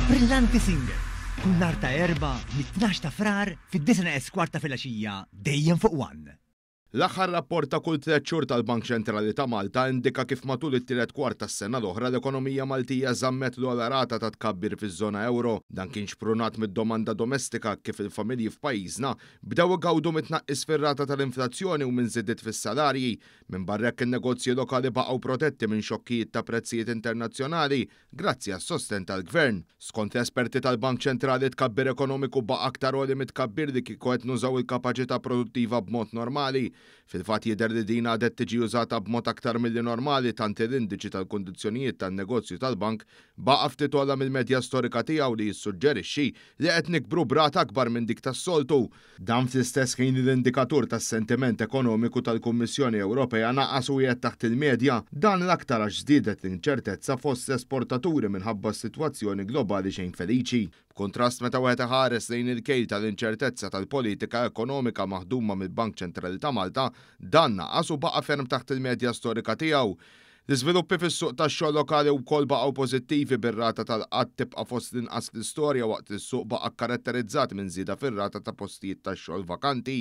Brillanti Singer. Kull nhar ta' erba' mit-12 ta' frar fid-9 eskwarta filgħaxija dejjem fuq One. L-aħħar rapport ta' kull 3 xhur tal-Bank Ċentrali ta' Malta indika kif matul it-tielet kwart tas-sena l-oħra l-ekonomija Maltija żammet l-ogħla rata ta' tkabbir fiż-żona euro. Dan kien xprunat mid-domanda domestika kif il-familji f'pajjiżna bdew igawdu mit-tnaqqis fir-rata tal-inflazzjoni u minn żidiet fis-salarji. Minn barra hekk in-negozji lokali baqgħu protetti minn xokkijiet ta' prezzijiet internazzjonali grazzi għas-sosten tal-Gvern. Skont l-esperti tal-Bank Ċentrali tkabbir ekonomiku baqa' aktar għoli mit-tkabbir li kieku qed nużaw il-kapaċità produttiva b'mod normali. Fil-fatt jidher li din għadet tiġi użata b'mod aktar milli normali tant l-indiċi tal-kundizzjonijiet tan-negozju tal-bank baqa' ftit ogħla mill-medja storika tiegħu li jissuġġerixxi li qed nikbru b'rata akbar minn dik tas-soltu. Dan fl-istess ħin l-indikatur tas-sentiment ekonomiku tal-Kummissjoni Ewropea naqas u qiegħed taħt il-medja, dan l-aktar għax żdiedet l-inċertezza fost esportaturi minħabba s-sitwazzjoni globali xejn feliċi. Kontrast meta wieħed iħares lejn il-kejl tal-inċertezza tal-politika ekonomika maħduma mill-Bank Ċentrali ta' Malta, dan naqas u baqa' ferm taħt il-medja storika tiegħu. L-iżviluppi fis-suq tax-xogħol lokali wkoll baqgħu pożittivi bir-rata tal-qatt tibqa' fost l-inqas l-istorja waqt is-suq baqa' kkaratterizzat minn żieda fir-rata ta' postijiet tax-xogħol vakanti.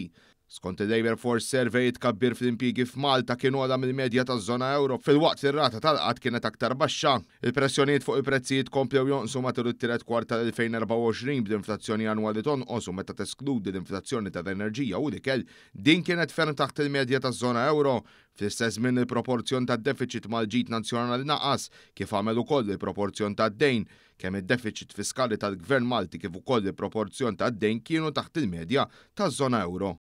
Skont il-Labour Force Survey tkabbir fl-impjiegi f'Malta kienu għala mill-medja taż-żona euro fil-waqt li r-rata tal-qatt kienet aktar baxxa. Il-pressjonijiet fuq il-prezzijiet komplew jonqsu matul it-tielet kwart tal-2024 bl-inflazzjoni annwali tonqos u meta teskludi l-inflazzjoni tal-enerġija u l-ikel din kienet ferm taħt il-medja taż-żona euro. Fl-istess minn il-proporzjon tad-deficit mal-ġid nazzjonali naqas kif għamel ukoll il-proporzjon tad-dejn kemm id-deficit fiskali tal-Gvern Malti kif ukoll il-proporzjon tad-dejn kienu taħt il-medja taż-żona euro.